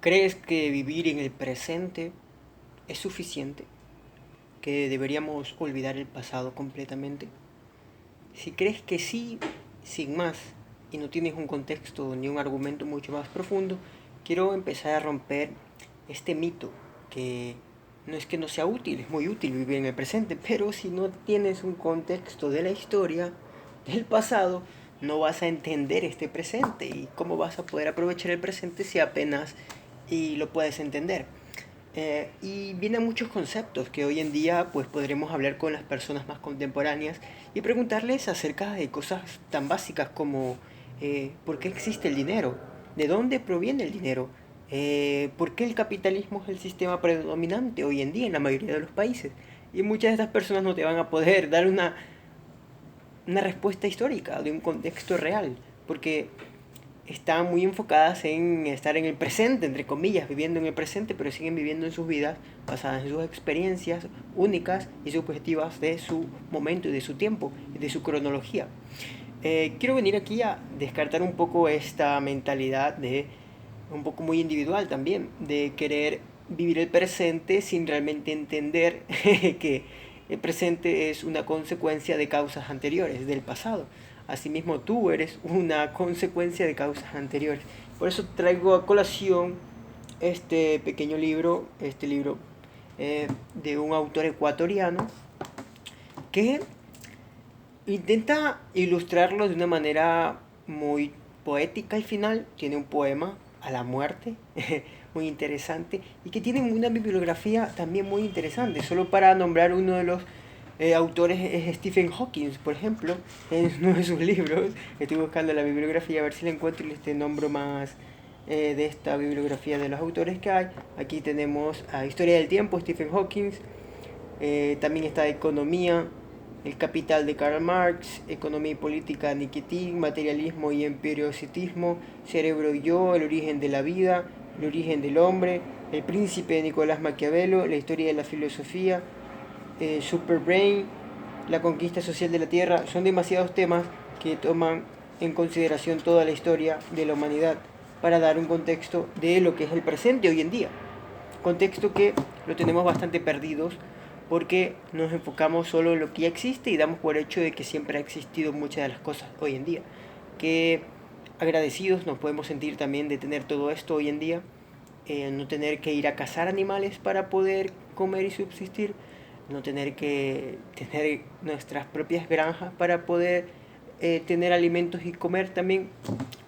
¿Crees que vivir en el presente es suficiente? ¿Que deberíamos olvidar el pasado completamente? Si crees que sí, sin más, y no tienes un contexto ni un argumento mucho más profundo, quiero empezar a romper este mito que no es que no sea útil, es muy útil vivir en el presente, pero si no tienes un contexto de la historia, del pasado, no vas a entender este presente y cómo vas a poder aprovechar el presente si apenas y lo puedes entender. Y vienen muchos conceptos que hoy en día pues podremos hablar con las personas más contemporáneas y preguntarles acerca de cosas tan básicas como ¿por qué existe el dinero? ¿De dónde proviene el dinero? ¿Por qué el capitalismo es el sistema predominante hoy en día en la mayoría de los países? Y muchas de estas personas no te van a poder dar una respuesta histórica de un contexto real, porque están muy enfocadas en estar en el presente, entre comillas, viviendo en el presente, pero siguen viviendo en sus vidas basadas en sus experiencias únicas y subjetivas de su momento y de su tiempo y de su cronología. Quiero venir aquí a descartar un poco esta mentalidad de un poco muy individual también, de querer vivir el presente sin realmente entender que el presente es una consecuencia de causas anteriores, del pasado. Asimismo, tú eres una consecuencia de causas anteriores. Por eso traigo a colación este pequeño libro, de un autor ecuatoriano que intenta ilustrarlo de una manera muy poética al final. Tiene un poema a la muerte muy interesante y que tiene una bibliografía también muy interesante. Solo para nombrar uno de los autores es Stephen Hawking, por ejemplo, en uno de sus libros. Estoy buscando la bibliografía a ver si la encuentro y les nombro más de esta bibliografía de los autores que hay. Aquí tenemos a Historia del Tiempo, Stephen Hawking. También está Economía, El Capital de Karl Marx, Economía y Política Nikitin, Materialismo y Empiriocismo, Cerebro y Yo, El Origen de la Vida, El Origen del Hombre, El Príncipe de Nicolás Maquiavelo, La Historia de la Filosofía, Superbrain, La Conquista Social de la Tierra. Son demasiados temas que toman en consideración toda la historia de la humanidad para dar un contexto de lo que es el presente hoy en día. Contexto que lo tenemos bastante perdidos porque nos enfocamos solo en lo que ya existe y damos por hecho de que siempre ha existido muchas de las cosas hoy en día. Que agradecidos nos podemos sentir también de tener todo esto hoy en día, no tener que ir a cazar animales para poder comer y subsistir, no tener que tener nuestras propias granjas para poder tener alimentos y comer también,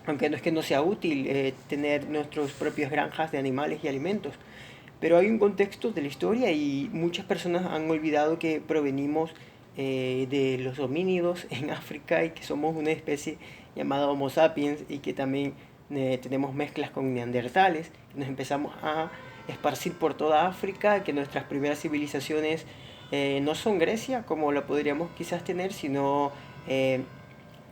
aunque no es que no sea útil tener nuestras propias granjas de animales y alimentos. Pero hay un contexto de la historia y muchas personas han olvidado que provenimos de los homínidos en África y que somos una especie llamada Homo sapiens y que también tenemos mezclas con neandertales. Nos empezamos a esparcir por toda África, que nuestras primeras civilizaciones no son Grecia como la podríamos quizás tener, sino eh,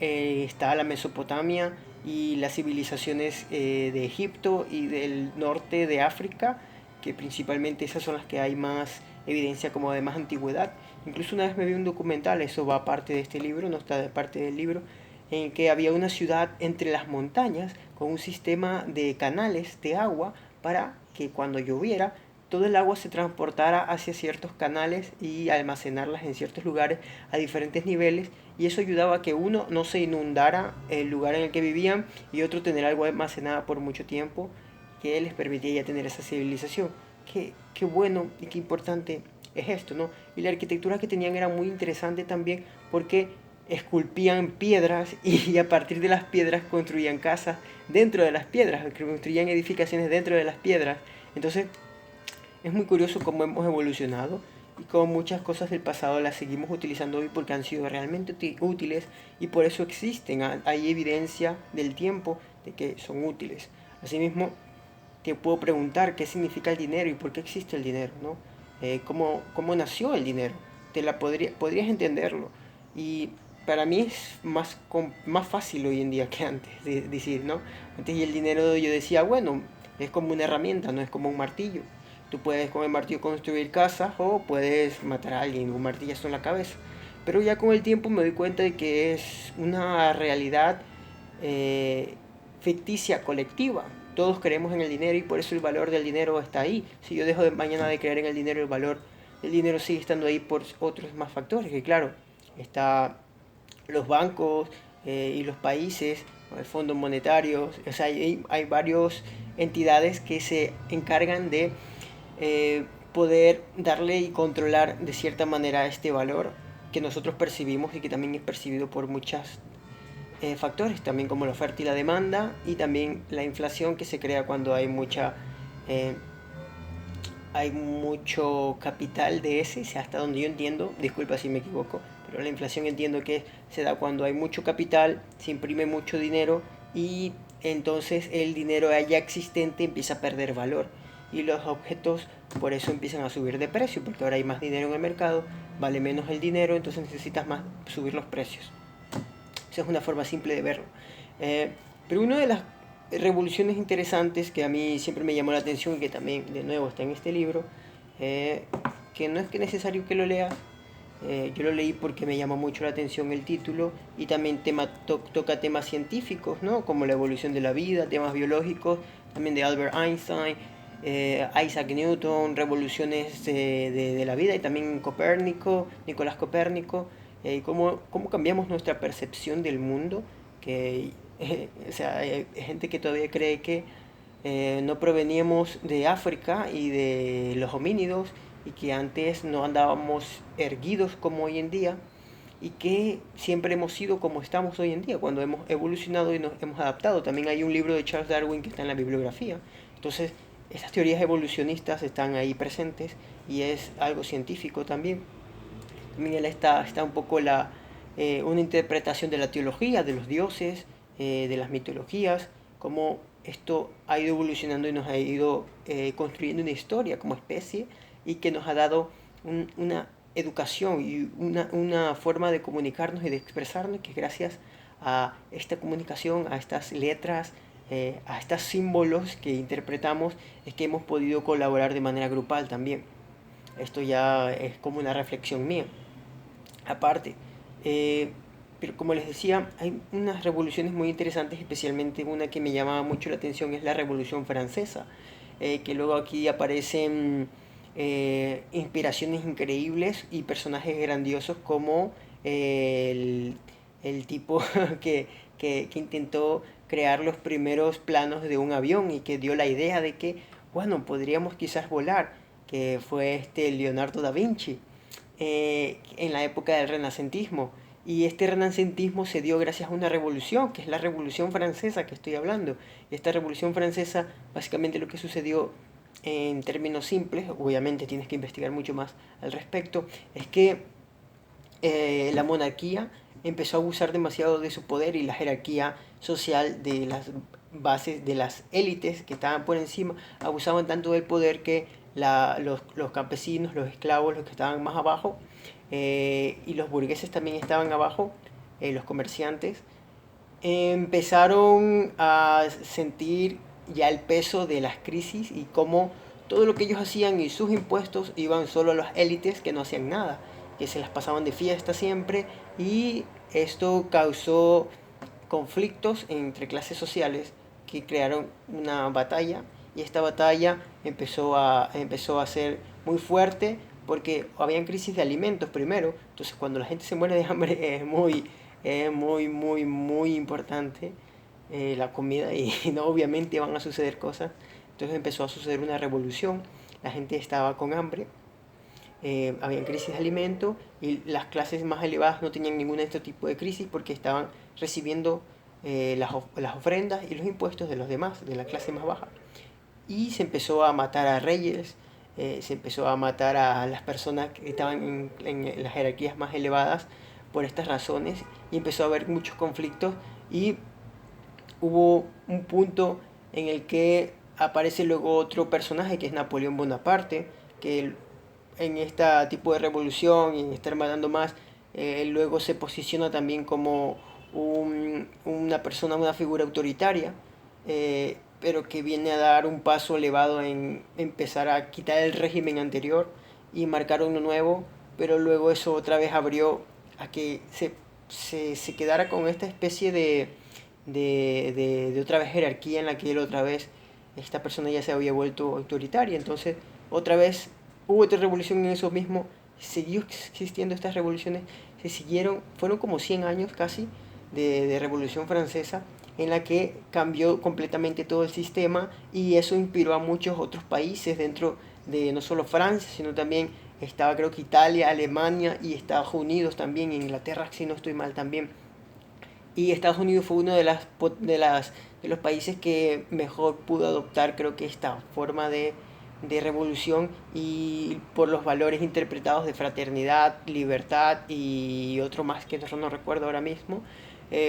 está la Mesopotamia y las civilizaciones de Egipto y del norte de África, que principalmente esas son las que hay más evidencia como de más antigüedad. Incluso una vez me vi un documental, eso va parte de este libro, no está de parte del libro, en que había una ciudad entre las montañas con un sistema de canales de agua para que cuando lloviera todo el agua se transportara hacia ciertos canales y almacenarlas en ciertos lugares a diferentes niveles, y eso ayudaba a que uno no se inundara el lugar en el que vivían y otro tener algo almacenado por mucho tiempo que les permitía ya tener esa civilización. Qué bueno y qué importante es esto, ¿no? Y la arquitectura que tenían era muy interesante también porque esculpían piedras y a partir de las piedras construían casas dentro de las piedras, construían edificaciones dentro de las piedras. Entonces es muy curioso cómo hemos evolucionado y cómo muchas cosas del pasado las seguimos utilizando hoy porque han sido realmente útiles y por eso existen. Hay evidencia del tiempo de que son útiles. Asimismo, te puedo preguntar qué significa el dinero y por qué existe el dinero, ¿no? ¿Cómo nació el dinero? Podrías entenderlo. Y para mí es más fácil hoy en día que antes de decir, ¿no? Antes el dinero yo decía, bueno, es como una herramienta, no es como un martillo. Tú puedes con el martillo construir casas o puedes matar a alguien con un martillazo en la cabeza. Pero ya con el tiempo me doy cuenta de que es una realidad eh, ficticia colectiva. todos creemos en el dinero y por eso el valor del dinero está ahí. Si yo dejo de mañana de creer en el dinero, el valor del dinero sigue estando ahí por otros más factores, que claro, está los bancos y los países, el Fondo Monetario, o sea, hay varias entidades que se encargan de poder darle y controlar de cierta manera este valor que nosotros percibimos y que también es percibido por muchos factores, también como la oferta y la demanda y también la inflación que se crea cuando eh, hay mucho capital de ese, hasta donde yo entiendo, disculpa si me equivoco, pero la inflación entiendo que se da cuando hay mucho capital, se imprime mucho dinero y entonces el dinero ya existente empieza a perder valor y los objetos por eso empiezan a subir de precio, porque ahora hay más dinero en el mercado, vale menos el dinero, entonces necesitas más subir los precios. Esa es una forma simple de verlo. Eh, pero una de las revoluciones interesantes que a mí siempre me llamó la atención y que también de nuevo está en este libro, que no es que necesario que lo leas, yo lo leí porque me llamó mucho la atención el título y también toca temas científicos, ¿no? Como la evolución de la vida, temas biológicos, también de Albert Einstein, Isaac Newton, revoluciones de la vida y también Copérnico, Nicolás Copérnico, cómo cambiamos nuestra percepción del mundo, que o sea, hay gente que todavía cree que no proveníamos de África y de los homínidos y que antes no andábamos erguidos como hoy en día y que siempre hemos sido como estamos hoy en día, cuando hemos evolucionado y nos hemos adaptado. También hay un libro de Charles Darwin que está en la bibliografía. Entonces, esas teorías evolucionistas están ahí presentes y es algo científico también. También él está un poco una interpretación de la teología, de los dioses, de las mitologías, cómo esto ha ido evolucionando y nos ha ido construyendo una historia como especie y que nos ha dado una educación y una forma de comunicarnos y de expresarnos que gracias a esta comunicación, a estas letras, a estos símbolos que interpretamos, es que hemos podido colaborar de manera grupal también. Esto ya es como una reflexión mía. Aparte, pero como les decía, hay unas revoluciones muy interesantes, especialmente una que me llama mucho la atención es la Revolución Francesa, que luego aquí aparecen inspiraciones increíbles y personajes grandiosos como el tipo que intentó crear los primeros planos de un avión y que dio la idea de que, bueno, podríamos quizás volar, que fue este Leonardo da Vinci en la época del renacentismo. Y este renacentismo se dio gracias a una revolución, que es la Revolución Francesa que estoy hablando. Y esta Revolución Francesa, básicamente lo que sucedió en términos simples, obviamente tienes que investigar mucho más al respecto, es que la monarquía empezó a abusar demasiado de su poder y la jerarquía social de las bases, de las élites que estaban por encima, abusaban tanto del poder que los campesinos, los esclavos, los que estaban más abajo, y los burgueses también estaban abajo, los comerciantes, empezaron a sentir ya el peso de las crisis y cómo todo lo que ellos hacían y sus impuestos iban solo a las élites que no hacían nada, que se las pasaban de fiesta siempre y esto causó conflictos entre clases sociales que crearon una batalla y esta batalla empezó a ser muy fuerte porque habían crisis de alimentos primero, entonces cuando la gente se muere de hambre muy importante la comida y no, obviamente van a suceder cosas. Entonces empezó a suceder una revolución, la gente estaba con hambre, había crisis de alimento y las clases más elevadas no tenían ningún de este tipo de crisis porque estaban recibiendo las ofrendas y los impuestos de los demás, de la clase más baja. Y se empezó a matar a reyes, se empezó a matar a las personas que estaban en las jerarquías más elevadas por estas razones y empezó a haber muchos conflictos y hubo un punto en el que aparece luego otro personaje que es Napoleón Bonaparte, que en este tipo de revolución y en estar mandando más, luego se posiciona también como una persona, una figura autoritaria, pero que viene a dar un paso elevado en empezar a quitar el régimen anterior y marcar uno nuevo, pero luego eso otra vez abrió a que se quedara con esta especie de otra vez jerarquía en la que él otra vez esta persona ya se había vuelto autoritaria. Entonces, otra vez hubo otra revolución en eso mismo, siguió existiendo estas revoluciones, se siguieron, fueron como 100 años casi de Revolución Francesa, en la que cambió completamente todo el sistema y eso inspiró a muchos otros países dentro de no solo Francia, sino también estaba creo que Italia, Alemania y Estados Unidos también, Inglaterra si no estoy mal también. Y Estados Unidos fue uno de los países que mejor pudo adoptar creo que esta forma de revolución y por los valores interpretados de fraternidad, libertad y otro más que no recuerdo ahora mismo,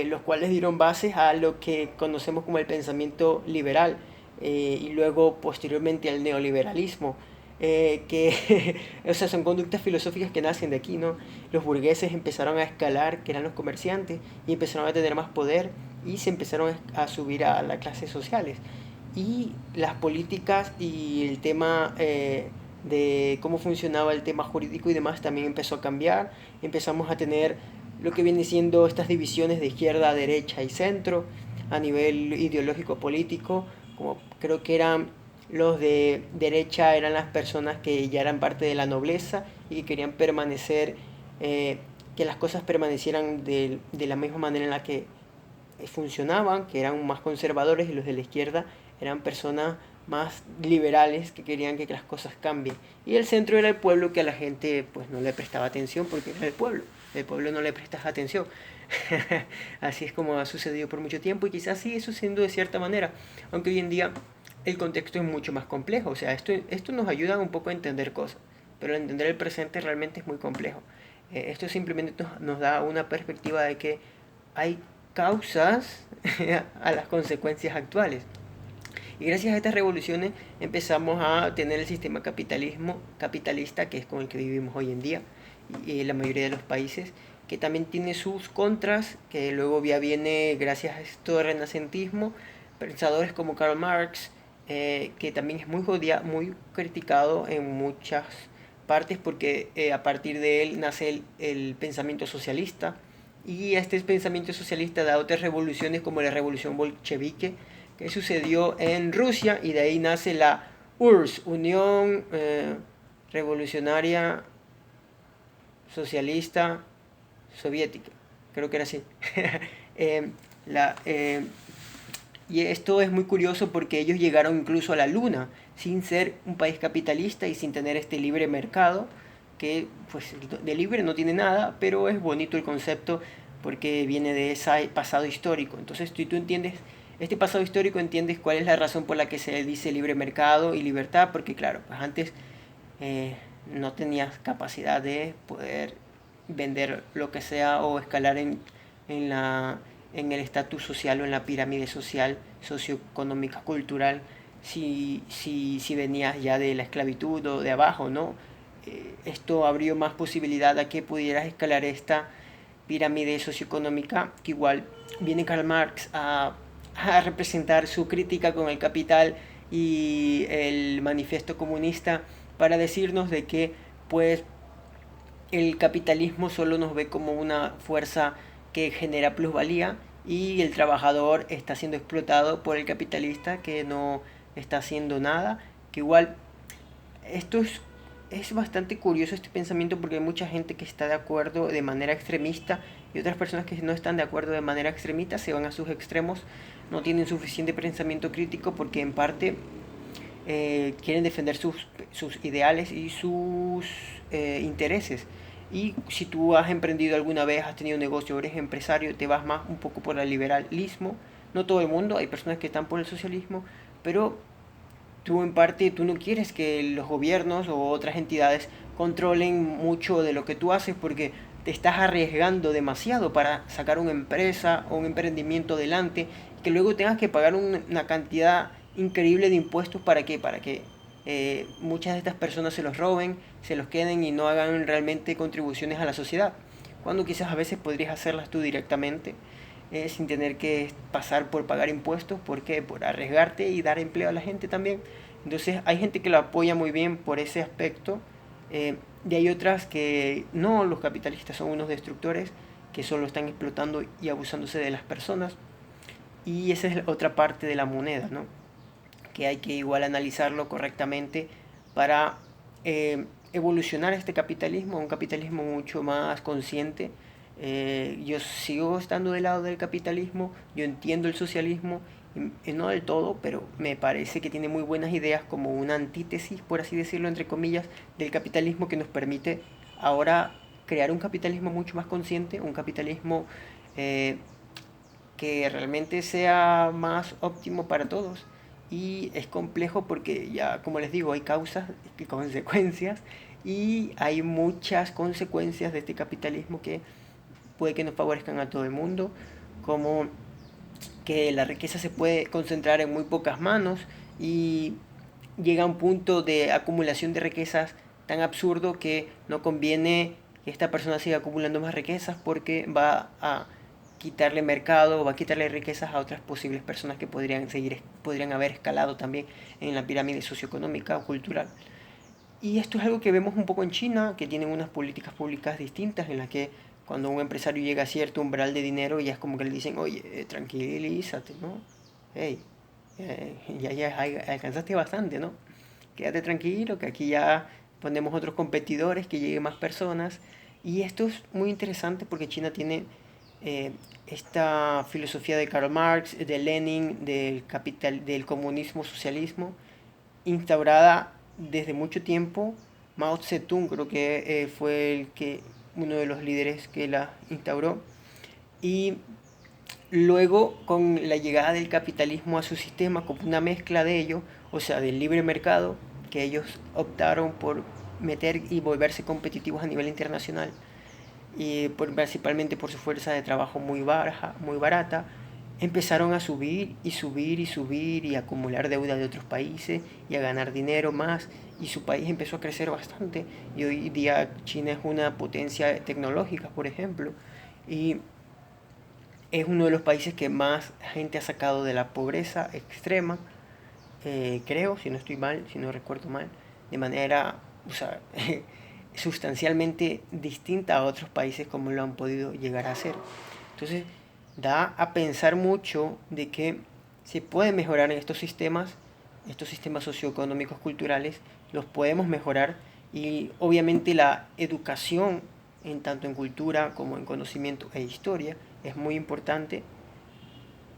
los cuales dieron bases a lo que conocemos como el pensamiento liberal y luego posteriormente al neoliberalismo. Que o sea, son conductas filosóficas que nacen de aquí, ¿no? Los burgueses empezaron a escalar, que eran los comerciantes, y empezaron a tener más poder y se empezaron a subir a las clases sociales. Y las políticas y el tema de cómo funcionaba el tema jurídico y demás también empezó a cambiar. Empezamos a tener lo que viene siendo estas divisiones de izquierda, derecha y centro a nivel ideológico político, como creo que eran los de derecha eran las personas que ya eran parte de la nobleza y que querían permanecer, que las cosas permanecieran de la misma manera en la que funcionaban, que eran más conservadores, y los de la izquierda eran personas más liberales que querían que las cosas cambien. Y el centro era el pueblo, que a la gente pues no le prestaba atención porque era el pueblo no le prestas atención. Así es como ha sucedido por mucho tiempo y quizás sigue sucediendo de cierta manera, aunque hoy en día el contexto es mucho más complejo. O sea, esto nos ayuda un poco a entender cosas, pero entender el presente realmente es muy complejo. Esto simplemente nos da una perspectiva de que hay causas a las consecuencias actuales. Y gracias a estas revoluciones empezamos a tener el sistema capitalismo capitalista, que es con el que vivimos hoy en día, y la mayoría de los países, que también tiene sus contras, que luego ya viene gracias a esto del renacentismo, pensadores como Karl Marx, que también es muy criticado en muchas partes porque a partir de él nace el pensamiento socialista, y este pensamiento socialista da otras revoluciones como la revolución bolchevique que sucedió en Rusia, y de ahí nace la URSS, Unión Revolucionaria Socialista Soviética, creo que era así. Eh, la, eh, y esto es muy curioso porque ellos llegaron incluso a la luna sin ser un país capitalista y sin tener este libre mercado, que pues de libre no tiene nada, pero es bonito el concepto porque viene de ese pasado histórico. Entonces tú entiendes este pasado histórico, entiendes cuál es la razón por la que se dice libre mercado y libertad, porque claro, pues antes no tenías capacidad de poder vender lo que sea o escalar en, la, en el estatus social o en la pirámide social, socioeconómica, cultural, si venías ya de la esclavitud o de abajo, ¿no? Esto abrió más posibilidad a que pudieras escalar esta pirámide socioeconómica, que igual viene Karl Marx a representar su crítica con el capital y el manifiesto comunista para decirnos de que pues el capitalismo solo nos ve como una fuerza que genera plusvalía y el trabajador está siendo explotado por el capitalista que no está haciendo nada, que igual esto es bastante curioso este pensamiento porque hay mucha gente que está de acuerdo de manera extremista y otras personas que no están de acuerdo de manera extremista se van a sus extremos, no tienen suficiente pensamiento crítico porque en parte quieren defender sus ideales y sus intereses. Y si tú has emprendido alguna vez, has tenido un negocio, eres empresario, te vas más un poco por el liberalismo. No todo el mundo, hay personas que están por el socialismo, pero tú en parte tú no quieres que los gobiernos o otras entidades controlen mucho de lo que tú haces porque te estás arriesgando demasiado para sacar una empresa o un emprendimiento adelante que luego tengas que pagar una cantidad increíble de impuestos para que muchas de estas personas se los roben, se los queden y no hagan realmente contribuciones a la sociedad, cuando quizás a veces podrías hacerlas tú directamente sin tener que pasar por pagar impuestos. ¿Por qué? Por arriesgarte y dar empleo a la gente también. Entonces hay gente que lo apoya muy bien por ese aspecto y hay otras que no, los capitalistas son unos destructores que solo están explotando y abusándose de las personas, y esa es otra parte de la moneda, ¿no? que hay que igual analizarlo correctamente para evolucionar este capitalismo, un capitalismo mucho más consciente. Yo sigo estando del lado del capitalismo, yo entiendo el socialismo, y no del todo, pero me parece que tiene muy buenas ideas como una antítesis, por así decirlo, entre comillas, del capitalismo que nos permite ahora crear un capitalismo mucho más consciente, un capitalismo eh, que realmente sea más óptimo para todos. Y es complejo porque ya, como les digo, hay causas y consecuencias, y hay muchas consecuencias de este capitalismo que puede que no favorezcan a todo el mundo, como que la riqueza se puede concentrar en muy pocas manos y llega a un punto de acumulación de riquezas tan absurdo que no conviene que esta persona siga acumulando más riquezas porque va a quitarle mercado, va a quitarle riquezas a otras posibles personas que podrían haber escalado también en la pirámide socioeconómica o cultural. Y esto es algo que vemos un poco en China, que tienen unas políticas públicas distintas en las que cuando un empresario llega a cierto umbral de dinero ya es como que le dicen, oye, tranquilízate, ¿no? Hey, ya alcanzaste bastante, ¿no? Quédate tranquilo, que aquí ya ponemos otros competidores, que lleguen más personas. Y esto es muy interesante porque China tiene eh, esta filosofía de Karl Marx, de Lenin, del comunismo, socialismo, instaurada desde mucho tiempo. Mao Zedong creo que fue uno de los líderes que la instauró. Y luego, con la llegada del capitalismo a su sistema, como una mezcla de ello, o sea, del libre mercado, que ellos optaron por meter y volverse competitivos a nivel internacional, y principalmente por su fuerza de trabajo muy baja, muy barata, empezaron a subir y subir y subir y acumular deuda de otros países y a ganar dinero más, y su país empezó a crecer bastante, y hoy día China es una potencia tecnológica, por ejemplo, y es uno de los países que más gente ha sacado de la pobreza extrema, creo, si no estoy mal, si no recuerdo mal, de manera, o sea, sustancialmente distinta a otros países como lo han podido llegar a hacer. Entonces, da a pensar mucho de que se puede mejorar en estos sistemas socioeconómicos culturales, los podemos mejorar, y obviamente la educación, en tanto en cultura como en conocimiento e historia, es muy importante,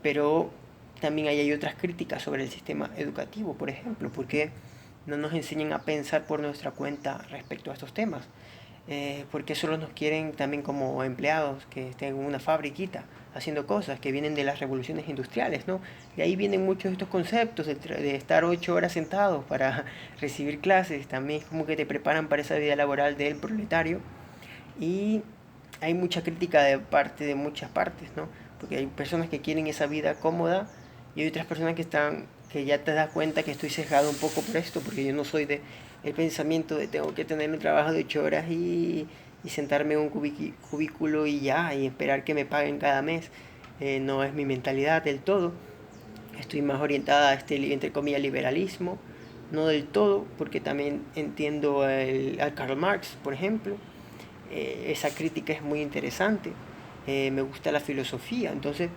pero también hay otras críticas sobre el sistema educativo, por ejemplo, porque no nos enseñan a pensar por nuestra cuenta respecto a estos temas. Porque solo nos quieren también como empleados que estén en una fabriquita haciendo cosas que vienen de las revoluciones industriales, ¿no? De ahí vienen muchos de estos conceptos de estar 8 horas sentados para recibir clases, también es como que te preparan para esa vida laboral del proletario. Y hay mucha crítica de parte de muchas partes, ¿no? Porque hay personas que quieren esa vida cómoda, y hay otras personas que ya te das cuenta que estoy sesgado un poco por esto, porque yo no soy de el pensamiento de tengo que tener un trabajo de 8 horas y sentarme en un cubículo y ya, y esperar que me paguen cada mes. No es mi mentalidad del todo. Estoy más orientada a este, entre comillas, liberalismo. No del todo, porque también entiendo a Karl Marx, por ejemplo. Esa crítica es muy interesante. Me gusta la filosofía. Entonces,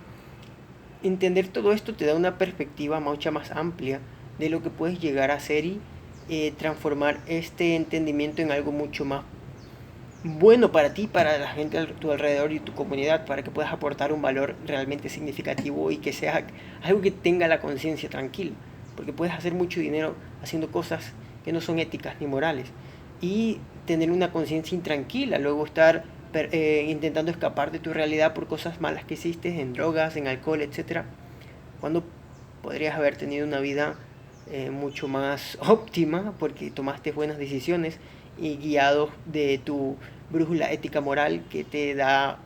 entender todo esto te da una perspectiva mucho más amplia de lo que puedes llegar a ser, y transformar este entendimiento en algo mucho más bueno para ti, para la gente a tu alrededor y tu comunidad, para que puedas aportar un valor realmente significativo y que sea algo que tenga la conciencia tranquila, porque puedes hacer mucho dinero haciendo cosas que no son éticas ni morales, y tener una conciencia intranquila, luego estar intentando escapar de tu realidad por cosas malas que hiciste, en drogas, en alcohol, etcétera, cuando podrías haber tenido una vida mucho más óptima porque tomaste buenas decisiones y guiado de tu brújula ética moral que te da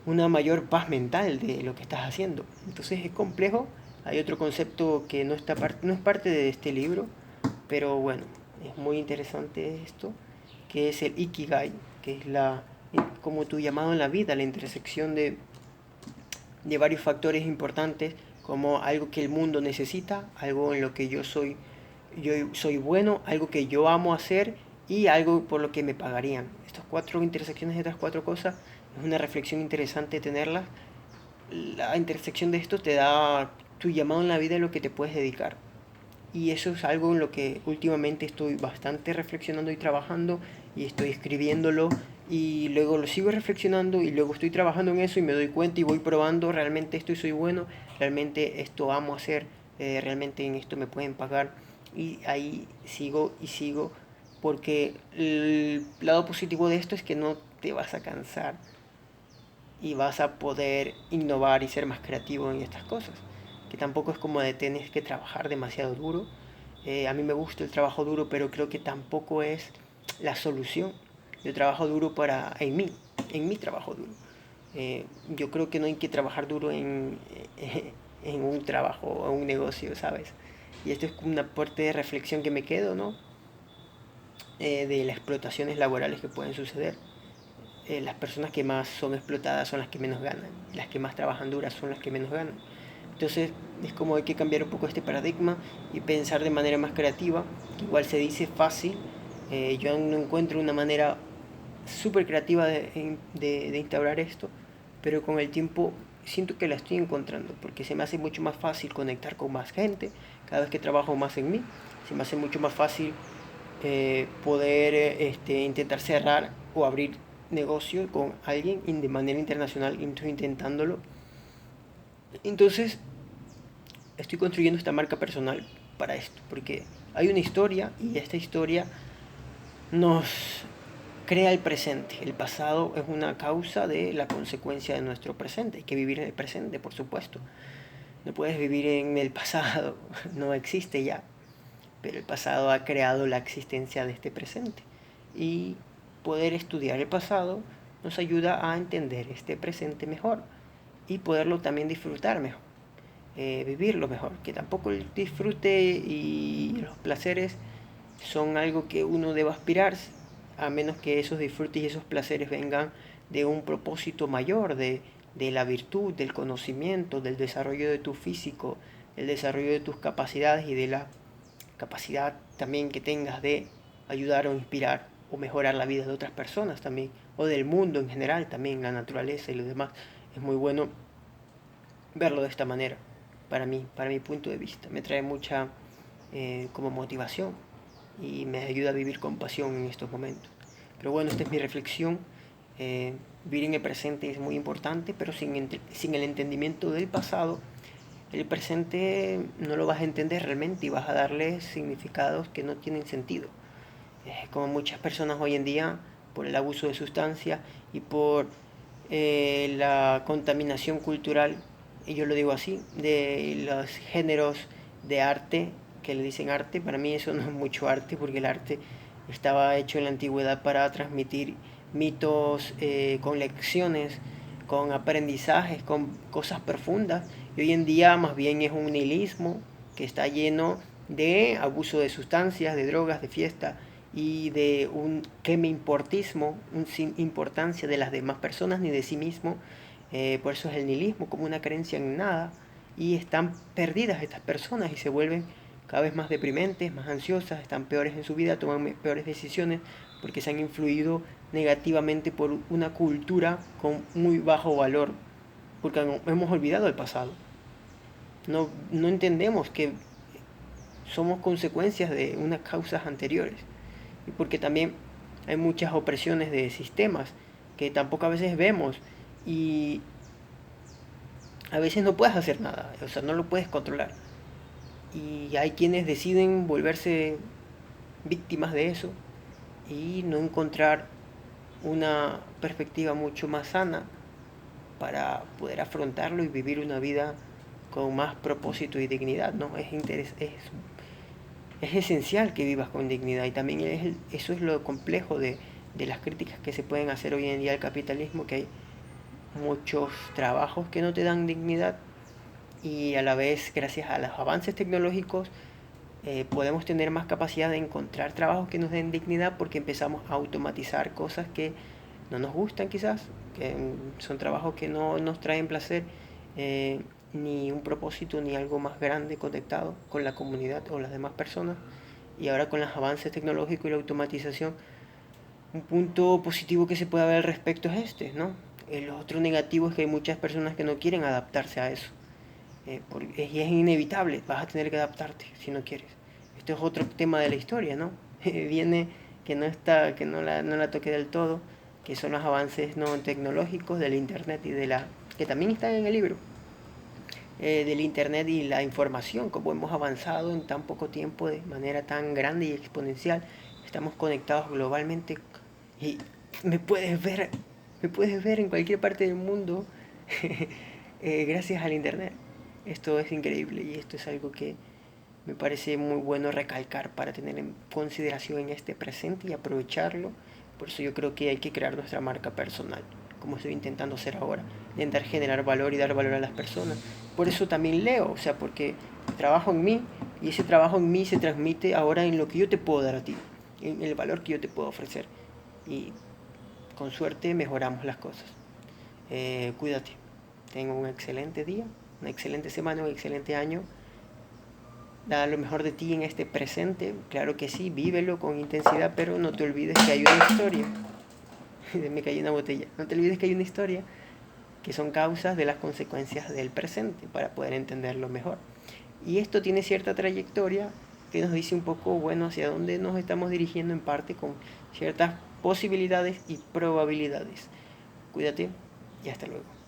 una mayor paz mental de lo que estás haciendo. Entonces es complejo. Hay otro concepto que no es parte de este libro, pero bueno, es muy interesante esto, que es el Ikigai, que es como tu llamado en la vida, la intersección de varios factores importantes, como algo que el mundo necesita, algo en lo que yo soy bueno, algo que yo amo hacer, y algo por lo que me pagarían. Estas cuatro intersecciones de estas cuatro cosas es una reflexión interesante tenerlas. La intersección de esto te da tu llamado en la vida, y lo que te puedes dedicar. Y eso es algo en lo que últimamente estoy bastante reflexionando y trabajando, y estoy escribiéndolo, y luego lo sigo reflexionando, y luego estoy trabajando en eso y me doy cuenta y voy probando, realmente esto soy bueno, realmente esto amo hacer, realmente en esto me pueden pagar, y ahí sigo y sigo, porque el lado positivo de esto es que no te vas a cansar y vas a poder innovar y ser más creativo en estas cosas. Que tampoco es como de tienes que trabajar demasiado duro. A mí me gusta el trabajo duro, pero creo que tampoco es la solución. Yo trabajo duro en mi trabajo duro. Yo creo que no hay que trabajar duro en un trabajo o un negocio, ¿sabes? Y esto es como una parte de reflexión que me quedo, ¿no? De las explotaciones laborales que pueden suceder. Las personas que más son explotadas son las que menos ganan, las que más trabajan duras son las que menos ganan. Entonces es como hay que cambiar un poco este paradigma y pensar de manera más creativa, que igual se dice fácil. Yo no encuentro una manera súper creativa de instaurar esto, pero con el tiempo siento que la estoy encontrando, porque se me hace mucho más fácil conectar con más gente, cada vez que trabajo más en mí, se me hace mucho más fácil poder intentar cerrar o abrir negocio con alguien de manera internacional, y estoy intentándolo. Entonces estoy construyendo esta marca personal para esto, porque hay una historia y esta historia nos crea el presente. El pasado es una causa de la consecuencia de nuestro presente. Hay que vivir en el presente, por supuesto. No puedes vivir en el pasado, no existe ya. Pero el pasado ha creado la existencia de este presente. Y poder estudiar el pasado nos ayuda a entender este presente mejor y poderlo también disfrutar mejor, vivirlo mejor. Que tampoco el disfrute y los placeres son algo que uno debe aspirar, a menos que esos disfrutes y esos placeres vengan de un propósito mayor, de la virtud, del conocimiento, del desarrollo de tu físico, del desarrollo de tus capacidades y de la capacidad también que tengas de ayudar o inspirar o mejorar la vida de otras personas también, o del mundo en general también, la naturaleza y lo demás. Es muy bueno verlo de esta manera, para mi punto de vista. Me trae mucha como motivación y me ayuda a vivir con pasión en estos momentos. Pero bueno, esta es mi reflexión. Vivir en el presente es muy importante, pero sin el entendimiento del pasado, el presente no lo vas a entender realmente y vas a darle significados que no tienen sentido. Como muchas personas hoy en día, por el abuso de sustancias y por la contaminación cultural, y yo lo digo así, de los géneros de arte, que le dicen arte, para mí eso no es mucho arte, porque el arte estaba hecho en la antigüedad para transmitir mitos con lecciones, con aprendizajes, con cosas profundas, y hoy en día más bien es un nihilismo que está lleno de abuso de sustancias, de drogas, de fiesta y de un que me importismo, un sin importancia de las demás personas ni de sí mismo. Por eso es el nihilismo, como una creencia en nada, y están perdidas estas personas y se vuelven cada vez más deprimentes, más ansiosas, están peores en su vida, toman peores decisiones porque se han influido negativamente por una cultura con muy bajo valor, porque hemos olvidado el pasado. No entendemos que somos consecuencias de unas causas anteriores, y porque también hay muchas opresiones de sistemas que tampoco a veces vemos, y a veces no puedes hacer nada, o sea, no lo puedes controlar. Y hay quienes deciden volverse víctimas de eso y no encontrar una perspectiva mucho más sana para poder afrontarlo y vivir una vida con más propósito y dignidad, ¿no? Es esencial que vivas con dignidad, y también eso es lo complejo de las críticas que se pueden hacer hoy en día al capitalismo, que hay muchos trabajos que no te dan dignidad, y a la vez, gracias a los avances tecnológicos, podemos tener más capacidad de encontrar trabajos que nos den dignidad, porque empezamos a automatizar cosas que no nos gustan quizás, que son trabajos que no nos traen placer, ni un propósito, ni algo más grande conectado con la comunidad o las demás personas. Y ahora con los avances tecnológicos y la automatización, un punto positivo que se puede ver al respecto es este, ¿no? El otro negativo es que hay muchas personas que no quieren adaptarse a eso. Y es inevitable, vas a tener que adaptarte si no quieres. Esto es otro tema de la historia, ¿no? Viene que no está, que no la toque del todo, que son los avances no tecnológicos del internet y de la que también están en el libro, del internet y la información, como hemos avanzado en tan poco tiempo de manera tan grande y exponencial. Estamos conectados globalmente y me puedes ver, me puedes ver en cualquier parte del mundo gracias al internet. Esto es increíble y esto es algo que me parece muy bueno recalcar para tener en consideración en este presente y aprovecharlo. Por eso yo creo que hay que crear nuestra marca personal, como estoy intentando hacer ahora, intentar generar valor y dar valor a las personas. Por eso también leo, o sea, porque trabajo en mí y ese trabajo en mí se transmite ahora en lo que yo te puedo dar a ti, en el valor que yo te puedo ofrecer. Y con suerte mejoramos las cosas. Cuídate, tengo un excelente día, una excelente semana, un excelente año. Da lo mejor de ti en este presente, claro que sí, vívelo con intensidad, pero no te olvides que hay una historia. Me cayó una botella. No te olvides que hay una historia que son causas de las consecuencias del presente para poder entenderlo mejor. Y esto tiene cierta trayectoria que nos dice un poco, bueno, hacia dónde nos estamos dirigiendo en parte con ciertas posibilidades y probabilidades. Cuídate y hasta luego.